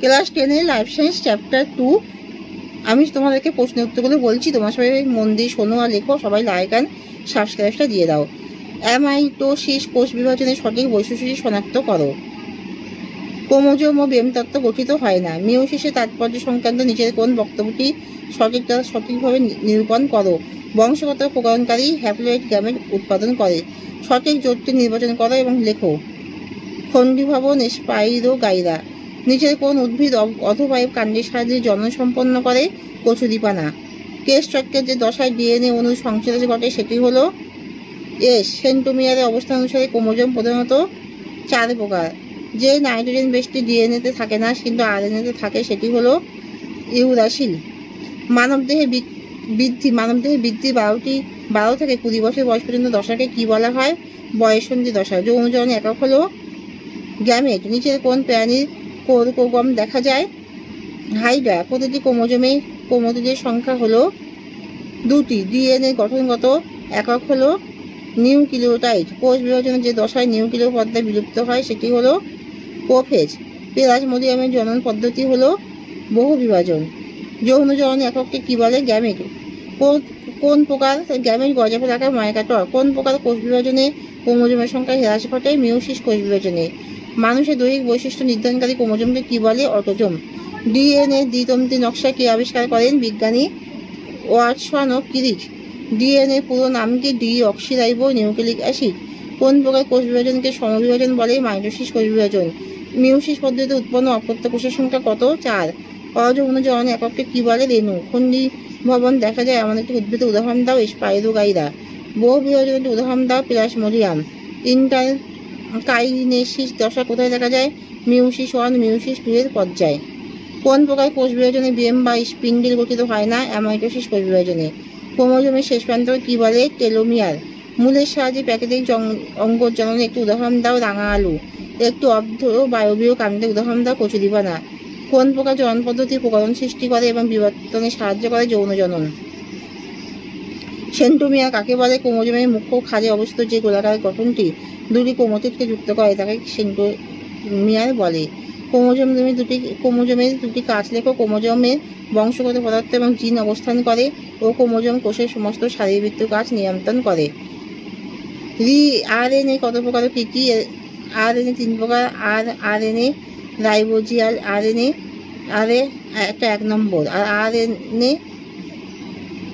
Class 10-এর life science chapter 2। আমি তোমাদেরকে প্রশ্ন উত্তরগুলো বলছি, তোমার সবাই মন দিয়ে শোনো আর লেখো। সবাই লাইক অ্যান্ড সাবস্ক্রাইবটা দিয়ে দাও। অ্যামাইটোসিস কোষ বিভাজনের সঠিক বৈশিষ্ট্যটি শনাক্ত করো। ক্রোমোজোম ও ব্যায়ামতত্ত্ব গঠিত হয় না। মিওসিসের তাৎপর্য সংক্রান্ত নিচের কোন বক্তব্যটি সঠিকভাবে নিরূপণ করো। বংশগত প্রকরণকারী হ্যাপ্লয়েড গ্যামেট উৎপাদন করে। সঠিক জোটটি নির্বাচন করো এবং লেখো। খণ্ডীভবন স্পাইরোগাইরা নিচের কোন উদ্ভিদ অধোবায়ু কাণ্ডের সাহায্যে জনন সম্পন্ন করে। কচুরিপানা। কে স্ট্রাকচার যে দশায় ডিএনএ অণু সংশ্লেষ ঘটে সেটি হলো এস। সেন্টোমিয়ারের অবস্থান অনুসারে ক্রোমোজোম প্রধানত 4 প্রকার। যে নাইট্রোজেন বেশটি ডিএনএতে থাকে না কিন্তু আরএনএতে থাকে সেটি হলো ইউরাসিল। মানবদেহে বৃদ্ধি 12 থেকে 20 বছর বয়স পর্যন্ত দশাকে কি বলা হয়? বয়ঃসন্ধি দশা। যৌনজনন একক হলো গ্যামেট। নিচের কোন প্রাণীর কোরকোগম দেখা যায়? হাইড্রা। প্রতিটি ক্রোমোজোমের সংখ্যা হলো 2টি। ডিএনএ গঠনগত একক হলো নিউক্লিওটাইড। কোষ বিভাজনের যে দশায় নিউক্লিয় পর্দা বিলুপ্ত হয় সেটি হলো প্রোফেজ। প্লাজমোডিয়ামের জনন পদ্ধতি হলো বহু বিভাজন। যৌন জনন একককে কি বলে? গ্যামেট। কোন প্রকার গ্যামেট গজাফের আকার মাইকাটর। কোন প্রকার কোষ বিভাজনে ক্রোমোজোমের সংখ্যা হ্রাস ঘটায়? মিওসিস কোষ বিভাজনে। মানুষের দৈহিক বৈশিষ্ট্য নির্ধারণকারী ক্রোমোজোমকে কি বলে? অটোজোম। ডিএনএ দ্বিতন্ত্রী নকশা কে আবিষ্কার করেন? বিজ্ঞানী ওয়াটসন ও ক্রিক। ডিএনএ পুরো নাম কি? Deoxyribo nucleic acid. কোন প্রকার কোষ বিভাজনকে সমবিভাজন বলে? মাইটোসিস কোষ বিভাজন। মিওসিস পদ্ধতিতে উৎপন্ন অপত্য কোষের সংখ্যা কত? 4। অযৌন জনন একককে কি বলে? রেণু। খণ্ডীভবন দেখা যায় এমন একটি উদ্ভিদের উদাহরণ দাও। স্পাইরোগাইরা। বহু বিভাজনের একটি উদাহরণ দাও। প্লাজমোডিয়াম। ইন্টারকাইনেসিস দশা কোথায় দেখা যায়? মিওসিস 1, মিওসিস 2 এর পর্যায়ে। কোন প্রকার কোষ বিভাজনে ব্যায়াম বা স্পিন্ডেল গঠিত হয় না? অ্যামাইটোসিস কোষ বিভাজনে। ক্রোমোজোমের শেষ প্রান্তকে কি বলে? টেলোমিয়ার। মূলের সাহায্যে প্রাকৃতিক অঙ্গজ জননের একটি উদাহরণ দাও। রাঙা আলু। একটু অর্ধ বায়বীয় কাণ্ডের উদাহরণ দাও। কচুরিপানা। কোন প্রকার জনন পদ্ধতি প্রকরণ সৃষ্টি করে এবং বিবর্তনে সাহায্য করে? যৌন জনন। সেন্টোমিয়ার কাকে বলে? ক্রোমোজোমের মুখ্য খাঁজে অবস্থিত যে গোলাকার গঠনটি 2টি ক্রোমোটিডকে যুক্ত করে তাকে সেন্টোমিয়ার বলে। ক্রোমোজোমের দুটি কাজ লেখো। ক্রোমোজোমের বংশগত পদার্থ এবং জিন অবস্থান করে ও ক্রোমোজোম কোষের সমস্ত শারীরবৃত্তীয় কাজ নিয়ন্ত্রণ করে। আরএনএ কত প্রকার কি কি? আরএনএ 3 প্রকার। আরএনএ রাইবোজিয়াল আরএনএ একটা 1 নম্বর। আর আরএনএ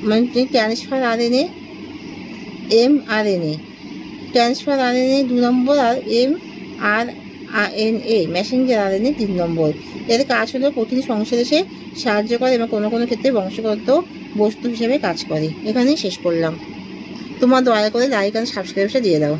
মানে transfer RNA, mRNA. Transfer RNA 2 নম্বর আর এমআরএনএ মেসেঞ্জার আরএনএ 3 নম্বর। এর কাজ হলো প্রোটিন সংশ্লেষে সাহায্য করে এবং কোনো কোনো ক্ষেত্রে বংশগত বস্তু হিসেবে কাজ করে। এখানেই শেষ করলাম। তোমরা দয়া করে লাইক অ্যান্ড সাবস্ক্রাইবটা দিয়ে দাও।